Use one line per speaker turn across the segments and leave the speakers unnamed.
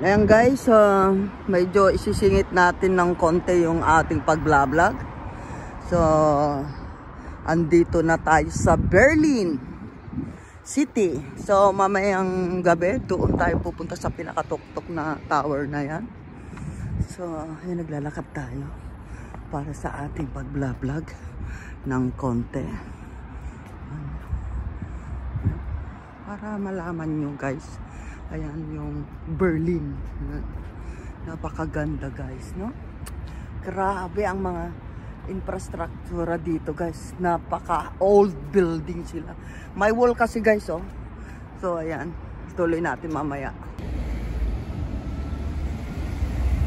Ayan guys, medyo isisingit natin ng konti yung ating pag-vlog. So, andito na tayo sa Berlin City. So, mamayang gabi, doon tayo pupunta sa pinakatuktok na tower na yan. So, ayan, naglalakad tayo para sa ating pag-vlog ng konti. Para malaman nyo guys. Ayan yung Berlin. Napakaganda guys, no? Grabe ang mga infrastruktura dito guys. Napaka old building sila. May wall kasi guys, oh. So ayan, tuloy natin mamaya.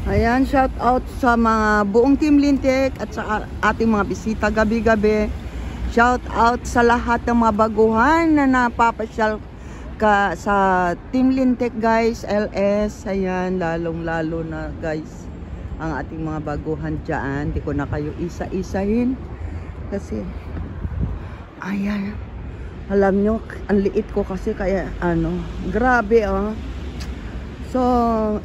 Ayan, shout out sa mga buong Team Lintek at sa ating mga bisita gabi-gabi. Shout out sa lahat ng mga baguhan na napapasyal sa Team Lintek guys, LS, ayan, lalong-lalo na guys ang ating mga baguhan dyan. Hindi ko na kayo isa-isahin kasi ayan, alam nyo, ang liit ko kasi kaya ano, grabe oh. So,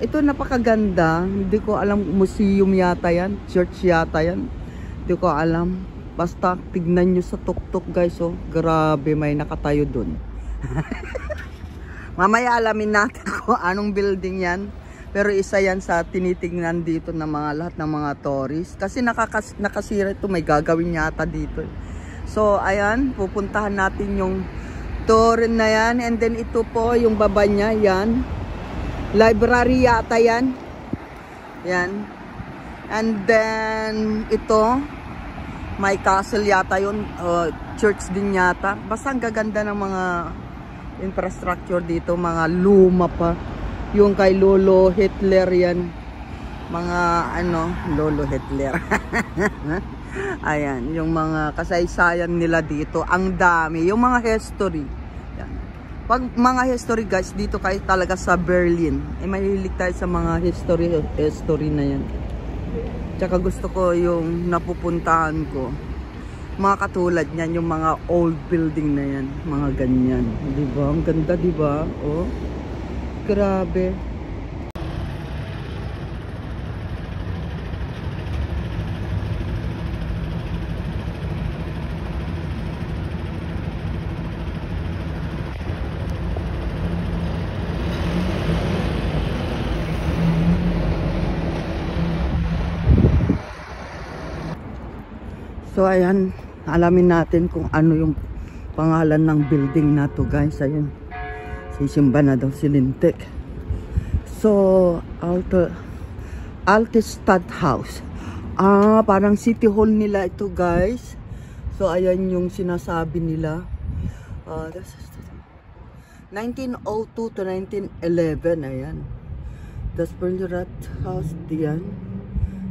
ito napakaganda. Hindi ko alam, museum yata yan, church yata yan, hindi ko alam. Basta tignan nyo sa tuktok guys, oh, grabe, may nakatayo dun. Mamaya alamin natin kung anong building yan. Pero isa yan sa tinitingnan dito ng mga lahat ng mga tourist. Kasi nakasira ito, may gagawin yata dito. So ayan, pupuntahan natin yung tour na yan. And then ito po yung baba niya, yan. Library yata yan. Yan. And then ito, may castle yata yun. Church din yata. Basta ang gaganda ng mga infrastructure dito, mga luma pa. Yung kay Lolo Hitler yan, mga ano, Lolo Hitler. Ayan, yung mga kasaysayan nila dito, ang dami, yung mga history yan. Pag mga history guys, dito kayo talaga sa Berlin, mahilig tayo sa mga history na yan. Tsaka gusto ko yung napupuntahan ko, mga katulad niyan, yung mga old building na yan, mga ganyan, diba? Ang ganda, diba? Oh, grabe. So ayan, alamin natin kung ano yung pangalan ng building na to guys. Ayan, sisimba na daw si Lintek. So Alte Stadthaus, parang city hall nila ito guys. So ayan yung sinasabi nila, 1902 to 1911. Ayan, das Berliner Rathaus diyan.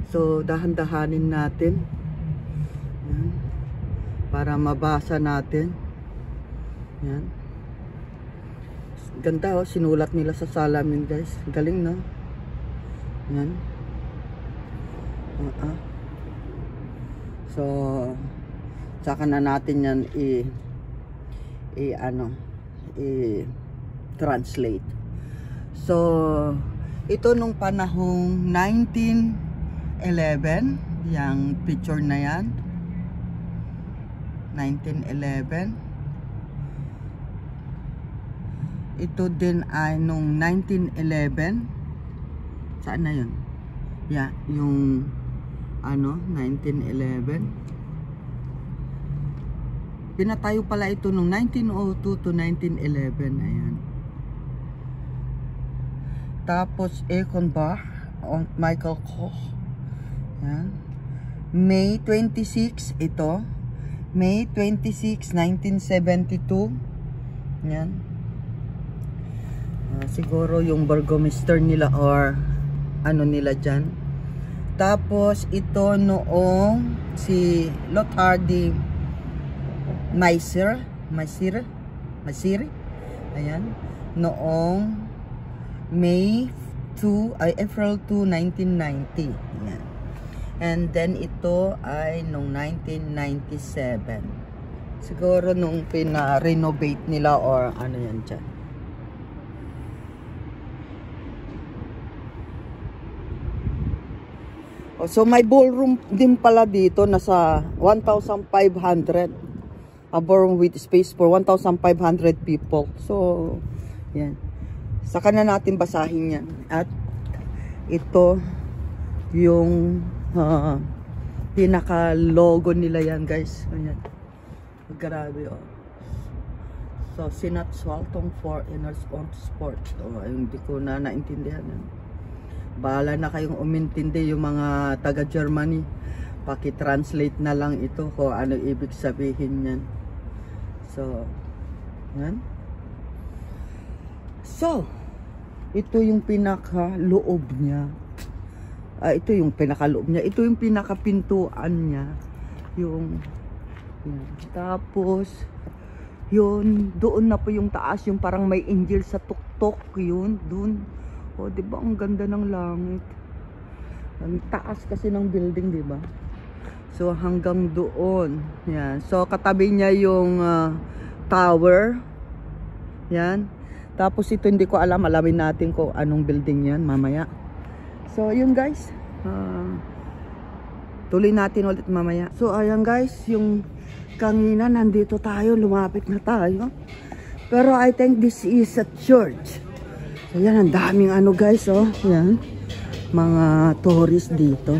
So dahan-dahanin natin para mabasa natin. Yan. Ganda oh, sinulat nila sa salamin guys. Galing no? Yan. So, saka na natin yan translate. So, ito nung panahong 1911, yung picture na yan. 1911. Ito din ay nung 1911. Saan na yun? Yeah, yung ano, 1911. Pinatayo pala ito nung 1902 to 1911. Ayan. Tapos Eckenbach, Michael Koch. Ayan. May 26 ito. May 26, 1972. Yan. Siguro yung burgomaster nila or ano nila dyan. Tapos ito noong si Lothar de Maizière. Ayan. Noong April 2, 1990. Ayan. And then ito ay nung 1997. Siguro nung pina-renovate nila or ano yan dyan. So may ballroom din pala dito, nasa 1,500. A ballroom with space for 1,500 people. So, yan. Saka na natin basahin yan. At ito yung pinaka-logo nila yan, guys. Ayan. Grabe, oh. So, Sinat Swaltong Foreigners on Sport. Oh, hindi ko na naintindihan yan. Bahala na kayong umintindi yung mga taga-Germany. Paki-translate na lang ito kung ano ibig sabihin yan. So, yan. So, ito yung pinaka-loob niya. Ito yung pinaka-loob niya. Ito yung pinaka-pintuan niya. Yung, yan. Tapos, yun, doon na po yung taas. Yung parang may angel sa tuktok. Yun, doon. O, diba? Ang ganda ng langit. Ang taas kasi ng building, diba? So, hanggang doon. Yan. So, katabi niya yung tower. Yan. Tapos, ito hindi ko alam. Alamin natin kung anong building yan mamaya. So, yun guys. Tuloy natin ulit mamaya. So, ayan guys. Yung kanina, nandito tayo. Lumapit na tayo. Pero, I think this is a church. So, yan. Ang daming ano guys. Oh. Yan. Mga tourist dito.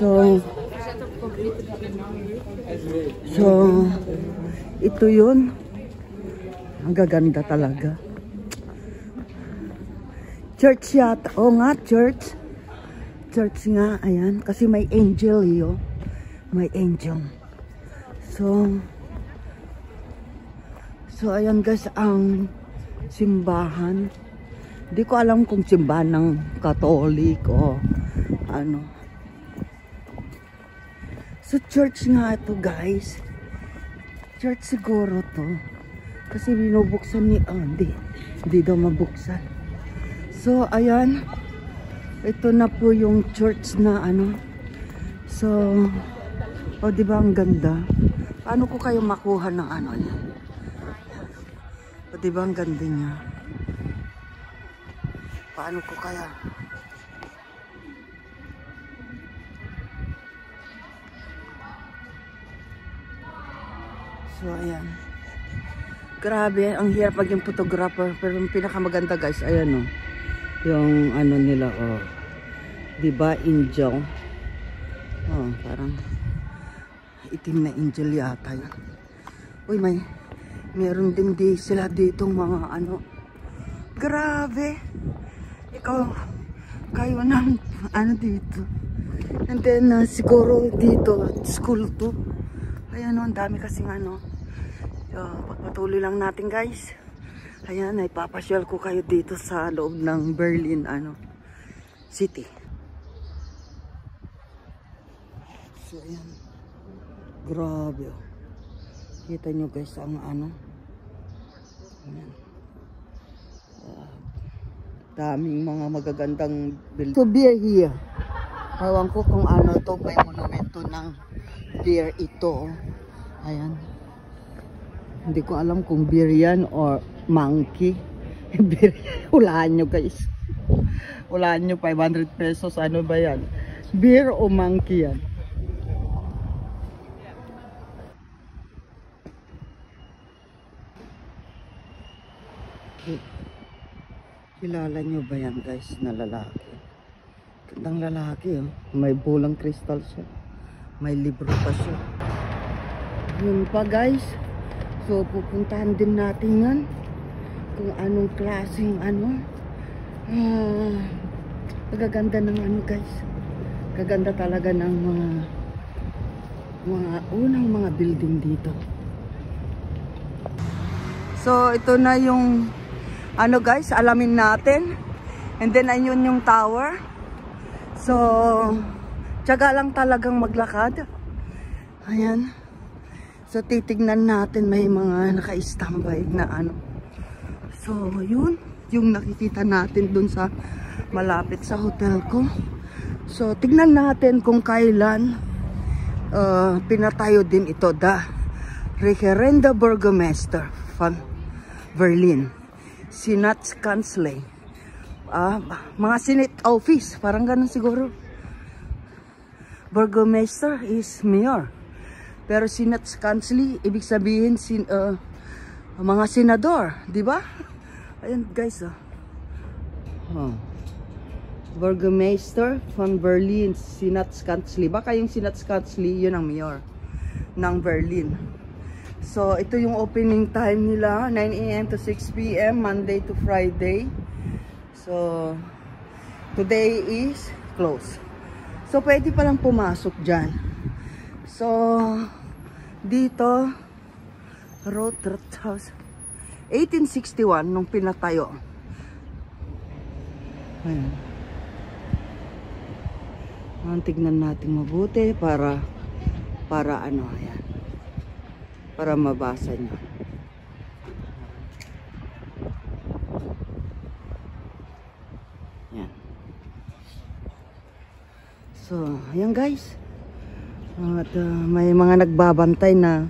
So, ito yun. Ang gaganda talaga. Church yata. Oo nga, church. Church nga, ayan. Kasi may angel yun. May angel. So, ayan guys, ang simbahan. Hindi ko alam kung simbahan ng Katolik o ano. So, church nga ito, guys. Church siguro to. Kasi binubuksan ni Andy. Hindi daw mabuksan. So, ayan. Ito na po yung church na ano. So, o, diba ang ganda? Paano ko kayo makuha ng ano niya? O, diba ang ganda niya? Paano ko kaya? So, ayan. Grabe, ang hirap maging photographer. Pero yung pinakamaganda guys, ayan o. Yung ano nila, oh. Diba, angel? Oh, parang itim na angel yata yan. Uy, meron din sila ditong mga ano. Grabe. Kayo ng ano dito. And then, siguro dito, school to. Ayan o, ang dami kasing ano. So, pagpatuloy lang natin guys. Ayan, ay papasyal ko kayo dito sa loob ng Berlin, ano, city. So, ayan. Grabe. Kita nyo guys ang ano. Ayan. Daming mga magagandang building. So, beer here. Ewan ko kung ano ito. May monumento ng beer ito. Ayan. Hindi ko alam kung beer yan or monkey. Beer. Hulaan nyo guys. Hulaan nyo 500 pesos. Ano ba yan? Beer o monkey yan? Kilala nyo ba yan guys na lalaki? Gandang lalaki oh. May bulang kristal siya. May libro pa siya. Yun pa guys. So pupuntahan din natin yan. Kung anong klaseng ano. Magaganda ng ano guys. Gaganda talaga ng mga unang mga building dito. So ito na yung ano guys, alamin natin. And then ayun yung tower. So, tiyaga lang talagang maglakad. Ayan. So, titignan natin may mga naka-standby na ano. So, yun. Yung nakikita natin dun sa malapit sa hotel ko. So, tignan natin kung kailan pinatayo din ito. The Regierender Bürgermeister von Berlin. Senatskanzlei. Mga Senate office. Parang ganun siguro. Burgomaster is mayor. Pero Sinatskansli, ibig sabihin mga senador, di ba? Ayan guys, Burgomaster von Berlin, Sinatskansli. Baka yung Sinatskansli, yun ang mayor ng Berlin. So, ito yung opening time nila, 9 AM to 6 PM, Monday to Friday. So, today is closed. So, pwede palang pumasok dyan. So, dito, Road House, 1861 nung pinatayo. Ayan. Tignan natin mabuti para ano, ayan. Para mabasa nyo. Ayan. So, ayan guys. At may mga nagbabantay na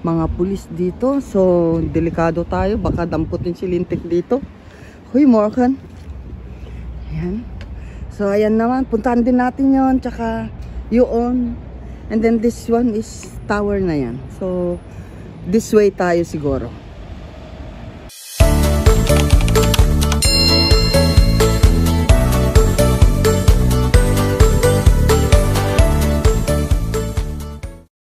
mga pulis dito. So, delikado tayo. Baka damputin si Lintik dito. Huy, Morgan. Ayan. So, ayan naman. Puntahan din natin yon. Tsaka, yun. And then, this one is tower na yan. So, this way tayo siguro.